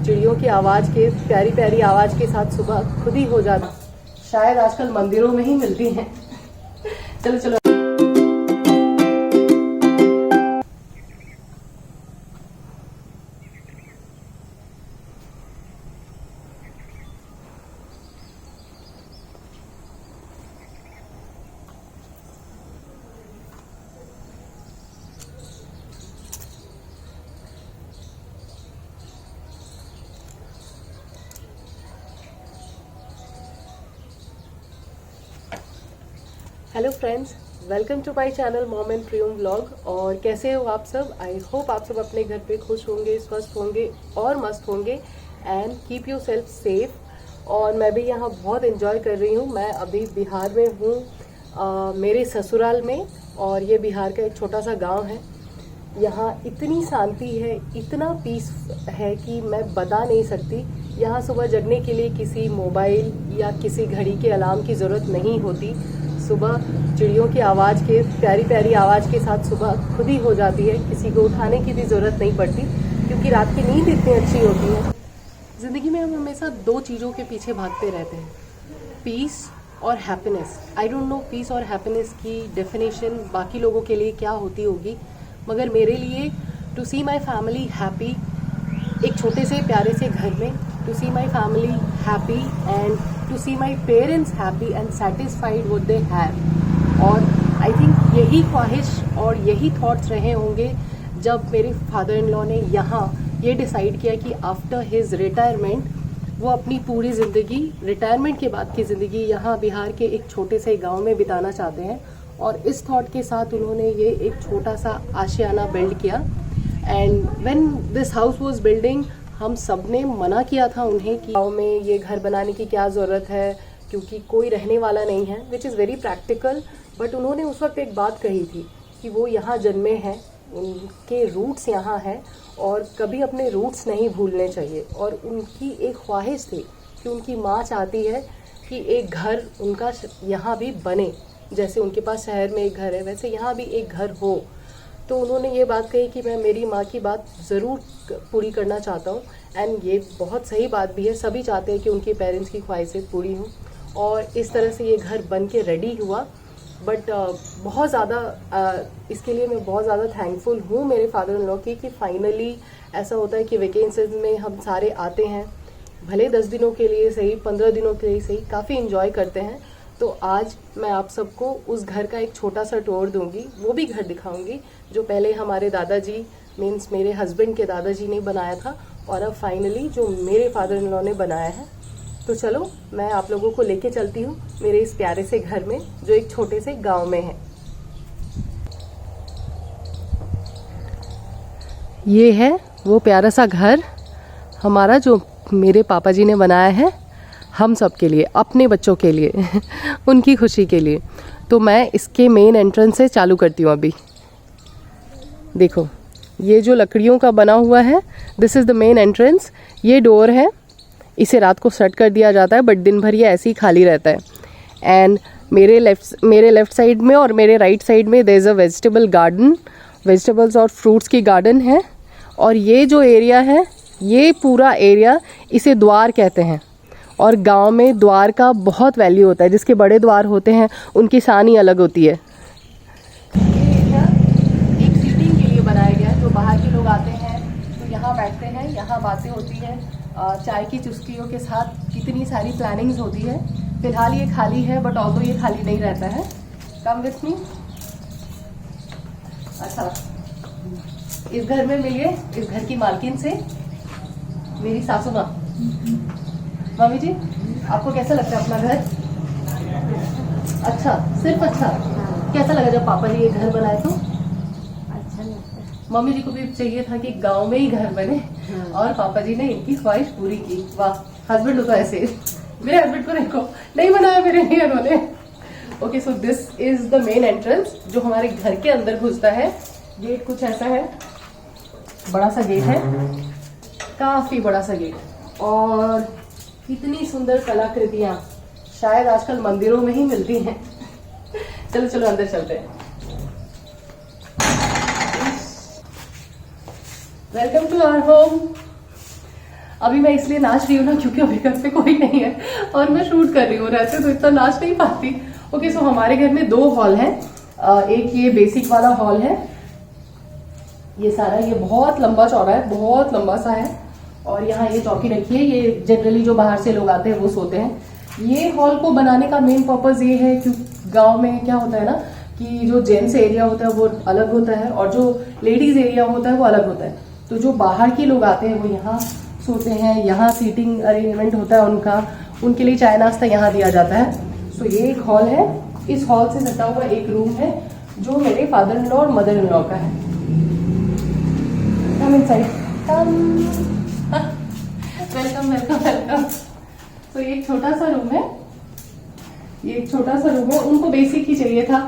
चिड़ियों की आवाज़ के प्यारी प्यारी आवाज़ के साथ सुबह खुद ही हो जाता। शायद आजकल मंदिरों में ही मिलती हैं। चलो चलो। Hello friends, welcome to my channel mom and Priyam vlog. और कैसे हो आप सब? आई होप आप सब अपने घर पे खुश होंगे, स्वस्थ होंगे और मस्त होंगे and keep your self safe. और मैं भी यहाँ बहुत एंजॉय कर रही हूँ। मैं अभी बिहार में हूँ, मेरे ससुराल में। और ये बिहार का एक छोटा सा गांव है। यहाँ इतनी शांति है, इतना पीस है कि मैं बता नहीं सकती। यहाँ सुबह जगने के लिए किसी मोबाइल या किसी घड़ी के अलार्म की ज़रूरत नहीं होती। सुबह चिड़ियों की आवाज़ के प्यारी प्यारी आवाज़ के साथ सुबह खुद ही हो जाती है। किसी को उठाने की भी ज़रूरत नहीं पड़ती, क्योंकि रात की नींद इतनी अच्छी होती है। ज़िंदगी में हम हमेशा दो चीज़ों के पीछे भागते रहते हैं, पीस और happiness. I don't know peace और हैप्पीनेस की डेफिनेशन बाकी लोगों के लिए क्या होती होगी, मगर मेरे लिए to see my family happy, एक छोटे से प्यारे से घर में to see my family happy and to see my parents happy and satisfied what they have. और आई थिंक यही ख्वाहिश और यही थॉट्स रहे होंगे जब मेरे फादर इन लॉ ने यहाँ ये डिसाइड किया कि आफ्टर हिज रिटायरमेंट वो अपनी पूरी ज़िंदगी, रिटायरमेंट के बाद की ज़िंदगी यहाँ बिहार के एक छोटे से गांव में बिताना चाहते हैं। और इस थॉट के साथ उन्होंने ये एक छोटा सा आशियाना बिल्ड किया। And when this house was building, हम सब ने मना किया था उन्हें कि गाँव में ये घर बनाने की क्या ज़रूरत है, क्योंकि कोई रहने वाला नहीं है, which is very practical. But उन्होंने उस वक्त एक बात कही थी कि वो यहाँ जन्मे हैं, उनके रूट्स यहाँ हैं और कभी अपने रूट्स नहीं भूलने चाहिए। और उनकी एक ख्वाहिश थी कि उनकी माँ चाहती है कि एक घर उनका यहाँ भी बने, जैसे उनके पास शहर में एक घर है वैसे यहाँ भी एक घर हो। तो उन्होंने ये बात कही कि मैं मेरी माँ की बात ज़रूर पूरी करना चाहता हूँ। एंड ये बहुत सही बात भी है, सभी चाहते हैं कि उनके पेरेंट्स की ख्वाहिशें पूरी हों। और इस तरह से ये घर बन के रेडी हुआ। बट बहुत ज़्यादा इसके लिए मैं बहुत ज़्यादा थैंकफुल हूँ मेरे फादर इन लॉ की कि फाइनली ऐसा होता है कि वेकेंसीज में हम सारे आते हैं, भले 10 दिनों के लिए सही, 15 दिनों के लिए सही, काफ़ी इन्जॉय करते हैं। तो आज मैं आप सबको उस घर का एक छोटा सा टूर दूंगी, वो भी घर दिखाऊंगी जो पहले हमारे दादाजी मीन्स मेरे हस्बैंड के दादाजी ने बनाया था और अब फाइनली जो मेरे फादर इन लॉ ने बनाया है। तो चलो मैं आप लोगों को लेके चलती हूँ मेरे इस प्यारे से घर में जो एक छोटे से गांव में है। ये है वो प्यारा सा घर हमारा जो मेरे पापा जी ने बनाया है हम सब के लिए, अपने बच्चों के लिए उनकी खुशी के लिए। तो मैं इसके मेन एंट्रेंस से चालू करती हूँ। अभी देखो ये जो लकड़ियों का बना हुआ है, this is the main entrance. ये डोर है, इसे रात को शट कर दिया जाता है, बट दिन भर ये ऐसे ही खाली रहता है। एंड मेरे लेफ़्ट साइड में और मेरे राइट साइड में there is a vegetable garden, vegetables और फ्रूट्स की गार्डन है। और ये जो एरिया है, ये पूरा एरिया, इसे द्वार कहते हैं। और गांव में द्वार का बहुत वैल्यू होता है, जिसके बड़े द्वार होते हैं उनकी शान ही अलग होती है। ये एरिया एक सीटिंग के लिए बनाया गया है, जो बाहर के लोग आते हैं तो यहाँ बैठते हैं, यहाँ बातें होती हैं चाय की चुस्कियों के साथ। कितनी सारी प्लानिंग्स होती है। फिलहाल ये खाली है, बट ऑल्दो ये खाली नहीं रहता है। Come with me. अच्छा, इस घर में मिलिए इस घर की मालकिन से, मेरी सासू माँ। मम्मी जी, आपको कैसा लगता है अपना घर? अच्छा, सिर्फ अच्छा। कैसा लगा जब पापा ने ये घर बनाए तो? अच्छा लगता है। मम्मी जी को भी चाहिए था कि गांव में ही घर बने और पापा जी ने इनकी ख्वाहिश पूरी की। वाह, हस्बैंड हो तो ऐसे। मेरे हस्बैंड को देखो, नहीं बनाया मेरे लिए उन्होंने। Okay, so this is the main entrance जो हमारे घर के अंदर घुसता है। गेट कुछ ऐसा है, बड़ा सा गेट है, काफी बड़ा सा गेट। और कितनी सुंदर कलाकृतियां शायद आजकल मंदिरों में ही मिलती हैं। चलो चलो अंदर चलते हैं। Welcome to our home. अभी मैं इसलिए नाच रही हूँ ना क्योंकि अभी घर पे कोई नहीं है और मैं शूट कर रही हूँ, रहते तो इतना नाच नहीं पाती। ओके, सो हमारे घर में 2 हॉल हैं। एक ये बेसिक वाला हॉल है, ये सारा, ये बहुत लंबा चौड़ा है, बहुत लंबा सा है। और यहाँ ये चौकी रखी है, ये जनरली जो बाहर से लोग आते हैं वो सोते हैं। ये हॉल को बनाने का मेन पर्पज ये है कि गांव में क्या होता है ना कि जो जेंट्स एरिया होता है वो अलग होता है और जो लेडीज एरिया होता है वो अलग होता है। तो जो बाहर के लोग आते हैं वो यहाँ सोते हैं, यहाँ सीटिंग अरेंजमेंट होता है उनका, उनके लिए चाय नाश्ता यहाँ दिया जाता है। सो ये एक हॉल है। इस हॉल से सटा हुआ एक रूम है जो मेरे फादर इन लॉ और मदर इन लॉ का है। कम इनसाइड, कम, वेलकम वेलकम वेलकम। तो ये एक छोटा सा रूम है, ये एक छोटा सा रूम है। उनको बेसिक ही चाहिए था,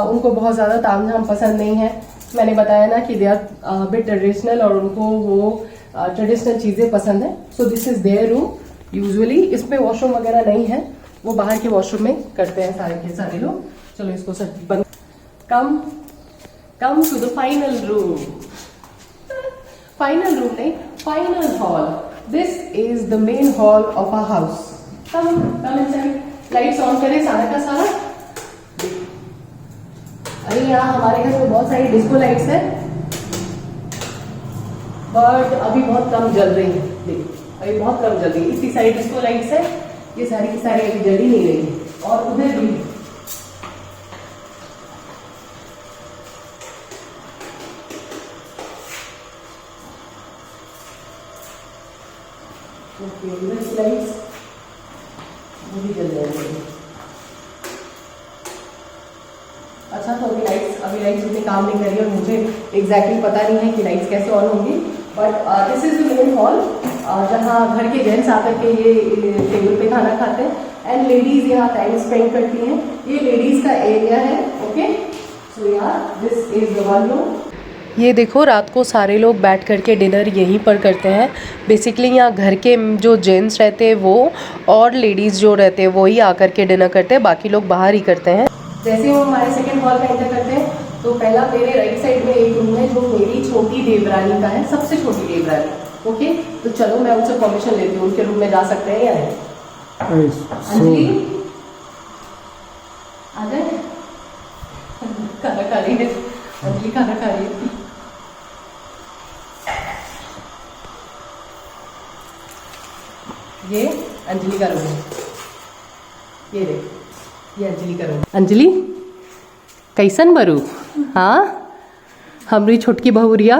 उनको बहुत ज्यादा तामझाम पसंद नहीं है। मैंने बताया ना कि दे आर बिट ट्रेडिशनल और उनको वो ट्रेडिशनल चीजें पसंद है। So this is their room. Usually इसमें वॉशरूम वगैरह नहीं है, वो बाहर के वॉशरूम में करते हैं सारे के सारे लोग। चलो इसको सब बंद। Come come to the final room. Final room नहीं, final hall. This is the main hall of our house. Come inside. Lights on करें सारा का सारा। अरे यहाँ हमारे घर में बहुत सारी डिस्को लाइट्स है बट अभी बहुत कम जल रही है। देखिए अभी बहुत कम जल रही है। इतनी सारी डिस्को लाइट्स है, ये सारी की सारी अभी जल ही नहीं रही है। और उधर भी उधर की लाइट्स वो भी जल जाएगी। अच्छा, तो अभी लाइट्स उतने काम नहीं कर रही और मुझे एग्जैक्टली पता नहीं है कि लाइट्स कैसे ऑन होंगी। But this is the main hall जहाँ घर के जेंट्स आकर के ये टेबल पे खाना खाते हैं एंड लेडीज यहाँ टाइम स्पेंड करती हैं। ये लेडीज का एरिया है। ओके, सो यार this is the one room. ये देखो, रात को सारे लोग बैठ करके डिनर यहीं पर करते हैं। बेसिकली यहाँ घर के जो जेंट्स रहते हैं वो और लेडीज़ जो रहते हैं वो ही आकर के डिनर करते हैं, बाकी लोग बाहर ही करते हैं। जैसे हम हमारे सेकेंड हॉल में एंटर करते हैं तो पहला मेरे राइट साइड में एक रूम है जो मेरी छोटी देवरानी का है, सबसे छोटी देवरानी। ओके, तो चलो मैं उनसे परमिशन लेती हूँ, उनके रूम में जा सकते हैं या नहीं। अंजलि आ जाए, खाना खा रही है अंजलि, खाना खा रही है। ये अंजलि का रूम है, ये देख, ये अंजलि का रूम। अंजलि कैसन बरू? हाँ, हमारी छोटकी बहुरिया।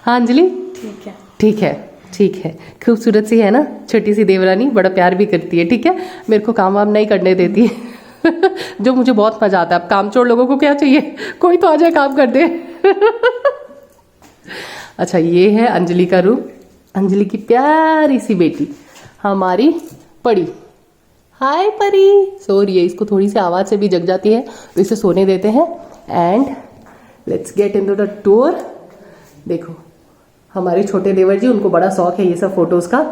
हाँ अंजलि, ठीक है ठीक है, ठीक है। खूबसूरत सी है ना छोटी सी देवरानी, बड़ा प्यार भी करती है। ठीक है, मेरे को काम वाम नहीं करने देती है जो मुझे बहुत मजा आता है। अब कामचोर लोगों को क्या चाहिए, कोई तो आ जाए काम कर दे। अच्छा, ये है अंजलि का रूम। अंजलि की प्यारी सी बेटी हमारी परी। हाय परी, सो रही है। इसको थोड़ी सी आवाज से भी जग जाती है तो इसे सोने देते हैं and let's get into the tour. देखो हमारे छोटे देवर जी, उनको बड़ा शौक है ये सब फोटोज का,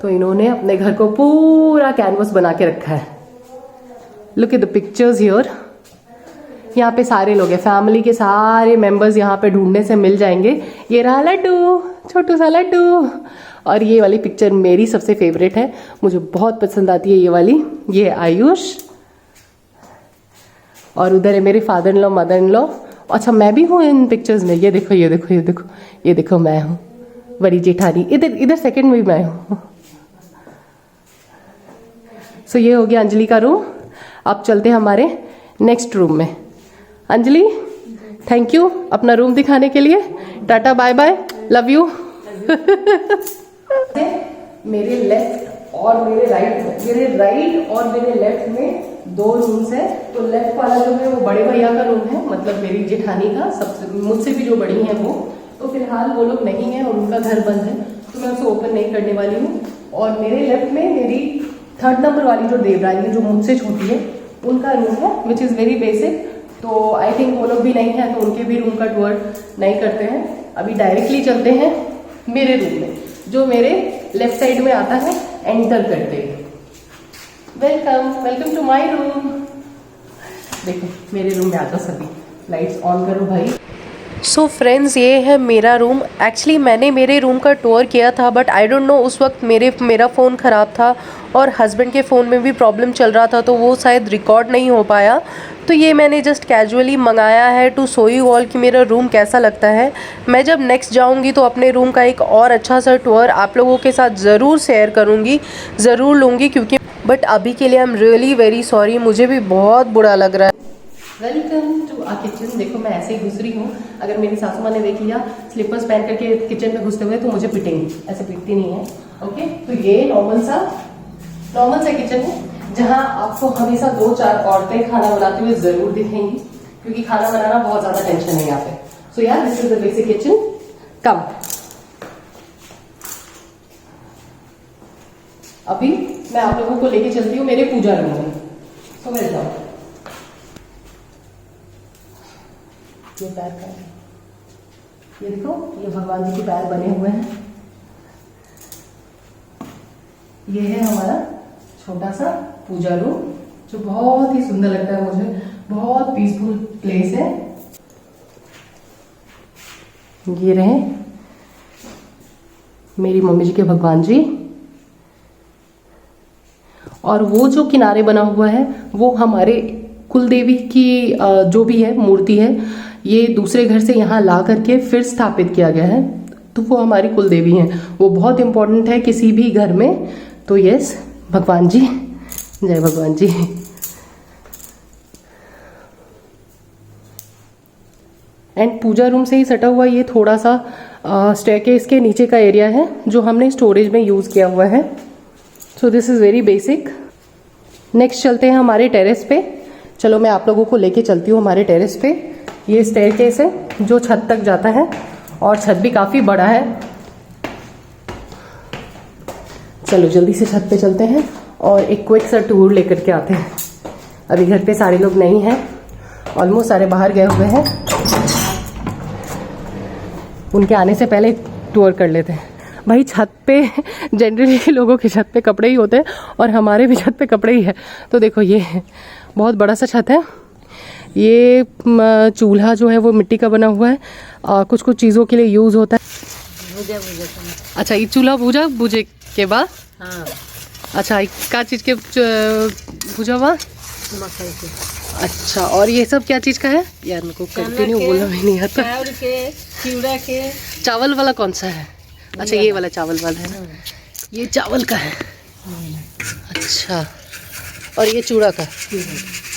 तो इन्होंने अपने घर को पूरा कैनवस बना के रखा है। Look at the pictures here. यहाँ पे सारे लोग हैं, फैमिली के सारे मेंबर्स यहाँ पे ढूंढने से मिल जाएंगे। ये रहा लड्डू, छोटू सा लड्डू। और ये वाली पिक्चर मेरी सबसे फेवरेट है, मुझे बहुत पसंद आती है ये वाली। ये आयुष और उधर है मेरे father in law, mother in law. अच्छा, मैं भी हूँ इन पिक्चर्स में। ये देखो, ये देखो, ये देखो, ये देखो, मैं हूँ बड़ी जेठानी। इधर इधर सेकंड में भी मैं हूँ। सो ये हो गया अंजलि का रूम। अब चलते हैं हमारे नेक्स्ट रूम में। अंजलि, थैंक यू अपना रूम दिखाने के लिए। Tata, bye bye, love you. मेरे लेफ्ट और मेरे राइट, मेरे राइट और मेरे लेफ्ट में 2 रूम्स है। तो लेफ्ट वाला जो है वो बड़े भैया का रूम है, मतलब मेरी जेठानी का, सबसे मुझसे भी जो बड़ी है वो। तो फिलहाल वो लोग नहीं है और उनका घर बंद है, तो मैं उसे ओपन नहीं करने वाली हूँ। और मेरे लेफ्ट में मेरी 3rd नंबर वाली जो देवरानी है जो मुझसे छोटी है, उनका रूम है विच इज़ वेरी बेसिक। तो आई थिंक वो लोग भी नहीं है तो उनके भी रूम का टूर नहीं करते हैं। अभी डायरेक्टली चलते हैं मेरे रूम में जो मेरे लेफ्ट साइड में आता है। एंटर करते हैं। Welcome, welcome to my room. देखो मेरे रूम में आता सभी। लाइट्स ऑन करो भाई। सो फ्रेंड्स, ये है मेरा रूम। एक्चुअली मैंने मेरे रूम का टूर किया था, बट आई डोंट नो उस वक्त मेरा फ़ोन ख़राब था और हस्बैंड के फ़ोन में भी प्रॉब्लम चल रहा था, तो वो शायद रिकॉर्ड नहीं हो पाया। तो ये मैंने जस्ट कैजुअली मंगाया है टू शो यू ऑल कि मेरा रूम कैसा लगता है। मैं जब नेक्स्ट जाऊंगी तो अपने रूम का एक और अच्छा सा टूर आप लोगों के साथ ज़रूर शेयर करूँगी, ज़रूर लूँगी, क्योंकि बट अभी के लिए I am really very sorry, मुझे भी बहुत बुरा लग रहा है। Welcome to our kitchen. देखो मैं ऐसे ही घुस रही हूँ। अगर मेरी सासू माँ ने देख लिया स्लीपर्स पहन करके किचन में घुसते हुए तो मुझे पिटेंगी, ऐसे पिटती नहीं है। ओके, तो ये नॉर्मल सा किचन है जहाँ आपको हमेशा 2-4 औरतें खाना बनाते हुए जरूर दिखेंगी, क्योंकि खाना बनाना बहुत ज्यादा टेंशन है यहाँ पे। सो यार, this is the basic kitchen. Come, अभी मैं आप लोगों को लेके चलती हूँ मेरे पूजा रूम में। सो मिल जाओ। ये पैर का है, ये देखो, ये भगवान जी के पैर बने हुए हैं। ये है हमारा छोटा सा पूजा रूम, जो बहुत ही सुंदर लगता है मुझे, बहुत पीसफुल प्लेस है। ये रहे मेरी मम्मी जी के भगवान जी, और वो जो किनारे बना हुआ है वो हमारे कुलदेवी की जो भी है मूर्ति है, ये दूसरे घर से यहाँ ला करके फिर स्थापित किया गया है, तो वो हमारी कुलदेवी हैं। वो बहुत इंपॉर्टेंट है किसी भी घर में। तो यस, भगवान जी, जय भगवान जी। एंड पूजा रूम से ही सटा हुआ ये थोड़ा सा स्टेयरकेस के नीचे का एरिया है जो हमने स्टोरेज में यूज किया हुआ है। So this is very basic. Next चलते हैं हमारे टेरेस पे। चलो मैं आप लोगों को लेके चलती हूँ हमारे टेरेस पे। ये स्टेयरकेस है जो छत तक जाता है, और छत भी काफी बड़ा है। चलो जल्दी से छत पे चलते हैं और एक क्विक सा टूर लेकर के आते हैं। अभी घर पे सारे लोग नहीं हैं, ऑलमोस्ट सारे बाहर गए हुए हैं। उनके आने से पहले टूर कर लेते हैं। भाई छत पे जनरली लोगों के छत पे कपड़े ही होते हैं, और हमारे भी छत पे कपड़े ही है। तो देखो ये बहुत बड़ा सा छत है। ये चूल्हा जो है वो मिट्टी का बना हुआ है, कुछ कुछ चीज़ों के लिए यूज़ होता है। अच्छा, ये चूल्हा भूजे के बाद, हाँ। अच्छा, क्या चीज़ के भूजा हुआ? मकई के। अच्छा, और ये सब क्या चीज़ का है यार? मेरे को कंटिन्यू बोलना भी नहीं आता। चावल के, चिवड़ा के। चावल वाला कौन सा है? अच्छा, ये वाला चावल वाला है ना, ये चावल का है। अच्छा, और ये चूड़ा का।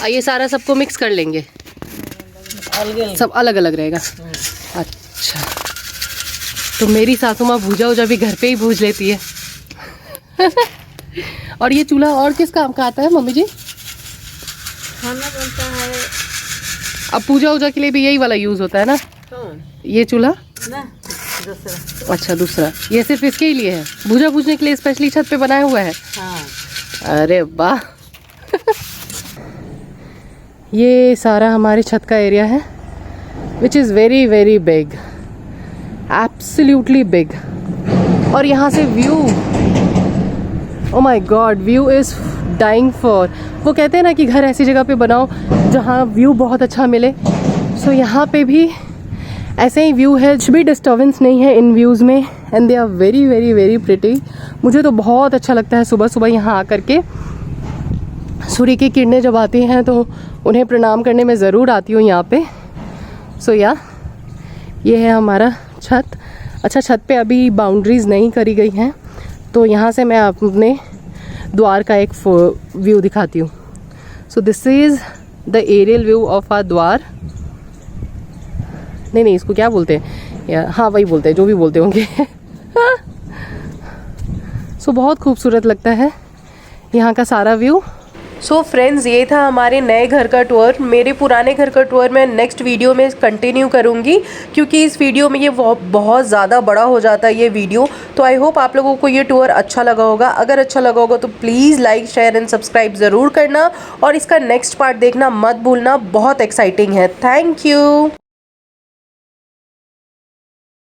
ये सारा सबको मिक्स कर लेंगे, सब अलग अलग रहेगा। अच्छा, तो मेरी सासू माँ भूजा वूजा भी घर पे ही भूज लेती है। और ये चूल्हा और किस काम का आता है मम्मी जी? खाना बनता है। अब पूजा वूजा के लिए भी यही वाला यूज होता है ना? ये चूल्हा ना, दूसरा। अच्छा, दूसरा। ये सिर्फ इसके ही लिए है, भूजा भूजने के लिए स्पेशली छत पे बनाया हुआ है। हाँ। अरे वाह। ये सारा हमारे छत का एरिया है, which is very very big, absolutely big. और यहाँ से view, oh my god, view is dying for. वो कहते हैं ना कि घर ऐसी जगह पे बनाओ जहाँ व्यू बहुत अच्छा मिले। सो यहाँ पे भी ऐसे ही व्यू है, कुछ भी डिस्टर्बेंस नहीं है इन व्यूज़ में, and they are very very very pretty. मुझे तो बहुत अच्छा लगता है सुबह सुबह यहाँ आकर के। सूर्य की किरणें जब आती हैं तो उन्हें प्रणाम करने में ज़रूर आती हूँ यहाँ पे। सो या ये है हमारा छत। अच्छा, छत पे अभी बाउंड्रीज़ नहीं करी गई हैं, तो यहाँ से मैं अपने द्वार का एक व्यू दिखाती हूँ। So this is the aerial view of our द्वार। नहीं, इसको क्या बोलते हैं यार? हाँ, वही बोलते हैं, जो भी बोलते होंगे। सो बहुत खूबसूरत लगता है यहाँ का सारा व्यू। सो फ्रेंड्स, ये था हमारे नए घर का टूर। मेरे पुराने घर का टूर मैं नेक्स्ट वीडियो में कंटिन्यू करूँगी, क्योंकि इस वीडियो में ये बहुत ज़्यादा बड़ा हो जाता है ये वीडियो। तो आई होप आप लोगों को ये टूर अच्छा लगा होगा। अगर अच्छा लगा होगा तो please like, share and subscribe ज़रूर करना, और इसका नेक्स्ट पार्ट देखना मत भूलना, बहुत एक्साइटिंग है। Thank you.